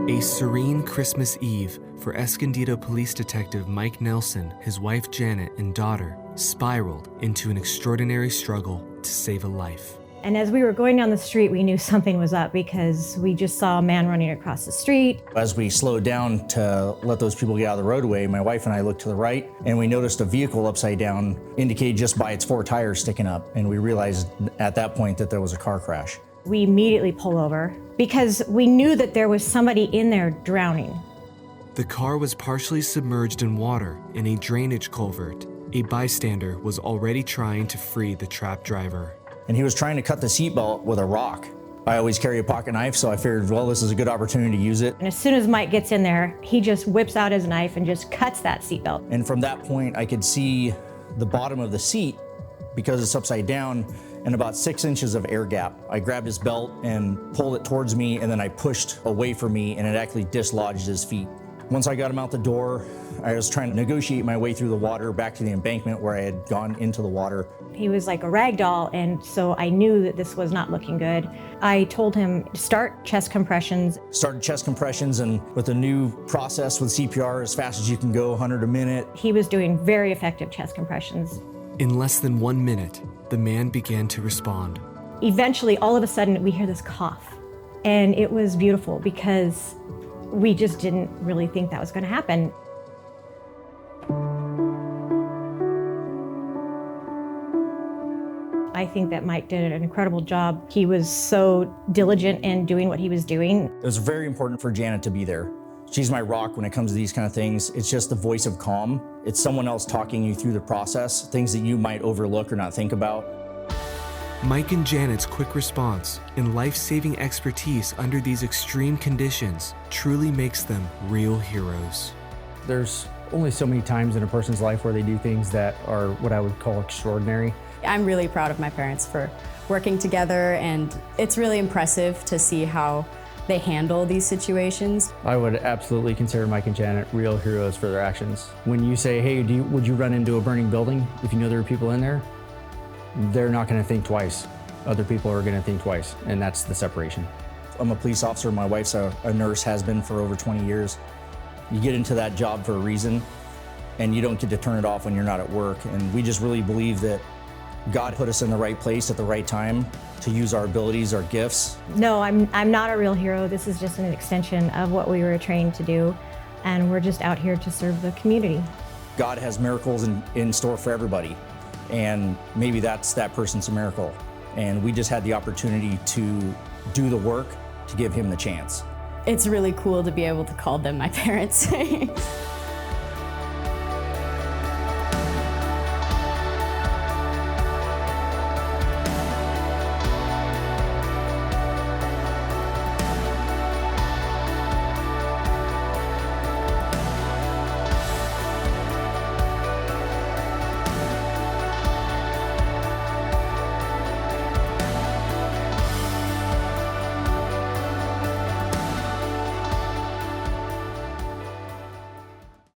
A serene Christmas Eve for Escondido Police Detective Mike Nelson, his wife Janet, and daughter spiraled into an extraordinary struggle to save a life. And as we were going down the street, we knew something was up because we just saw a man running across the street. As we slowed down to let those people get out of the roadway, my wife and I looked to the right and we noticed a vehicle upside down, indicated just by its 4 tires sticking up. And we realized at that point that there was a car crash. We immediately pull over because we knew that there was somebody in there drowning. The car was partially submerged in water in a drainage culvert. A bystander was already trying to free the trapped driver. And he was trying to cut the seatbelt with a rock. I always carry a pocket knife, so I figured, well, this is a good opportunity to use it. And as soon as Mike gets in there, he just whips out his knife and just cuts that seatbelt. And from that point, I could see the bottom of the seat because it's upside down and about 6 inches of air gap. I grabbed his belt and pulled it towards me, and then I pushed away from me, and it actually dislodged his feet. Once I got him out the door, I was trying to negotiate my way through the water back to the embankment where I had gone into the water. He was like a rag doll, and so I knew that this was not looking good. I told him to start chest compressions. Started chest compressions, and with a new process with CPR, as fast as you can go, 100 a minute. He was doing very effective chest compressions. In less than 1 minute, the man began to respond. Eventually, all of a sudden, we hear this cough, and it was beautiful because we just didn't really think that was going to happen. I think that Mike did an incredible job. He was so diligent in doing what he was doing. It was very important for Janet to be there. She's my rock when it comes to these kind of things. It's just the voice of calm. It's someone else talking you through the process, things that you might overlook or not think about. Mike and Janet's quick response and life-saving expertise under these extreme conditions truly makes them real heroes. There's only so many times in a person's life where they do things that are what I would call extraordinary. I'm really proud of my parents for working together, and it's really impressive to see how they handle these situations. I would absolutely consider Mike and Janet real heroes for their actions. When you say, hey, would you run into a burning building if you know there are people in there? They're not going to think twice. Other people are going to think twice, and that's the separation. I'm a police officer. My wife's a nurse, has been for over 20 years. You get into that job for a reason, and you don't get to turn it off when you're not at work. And we just really believe that God put us in the right place at the right time to use our abilities, our gifts. No, I'm not a real hero. This is just an extension of what we were trained to do, and we're just out here to serve the community. God has miracles in store for everybody, and maybe that's that person's miracle. And we just had the opportunity to do the work to give him the chance. It's really cool to be able to call them my parents.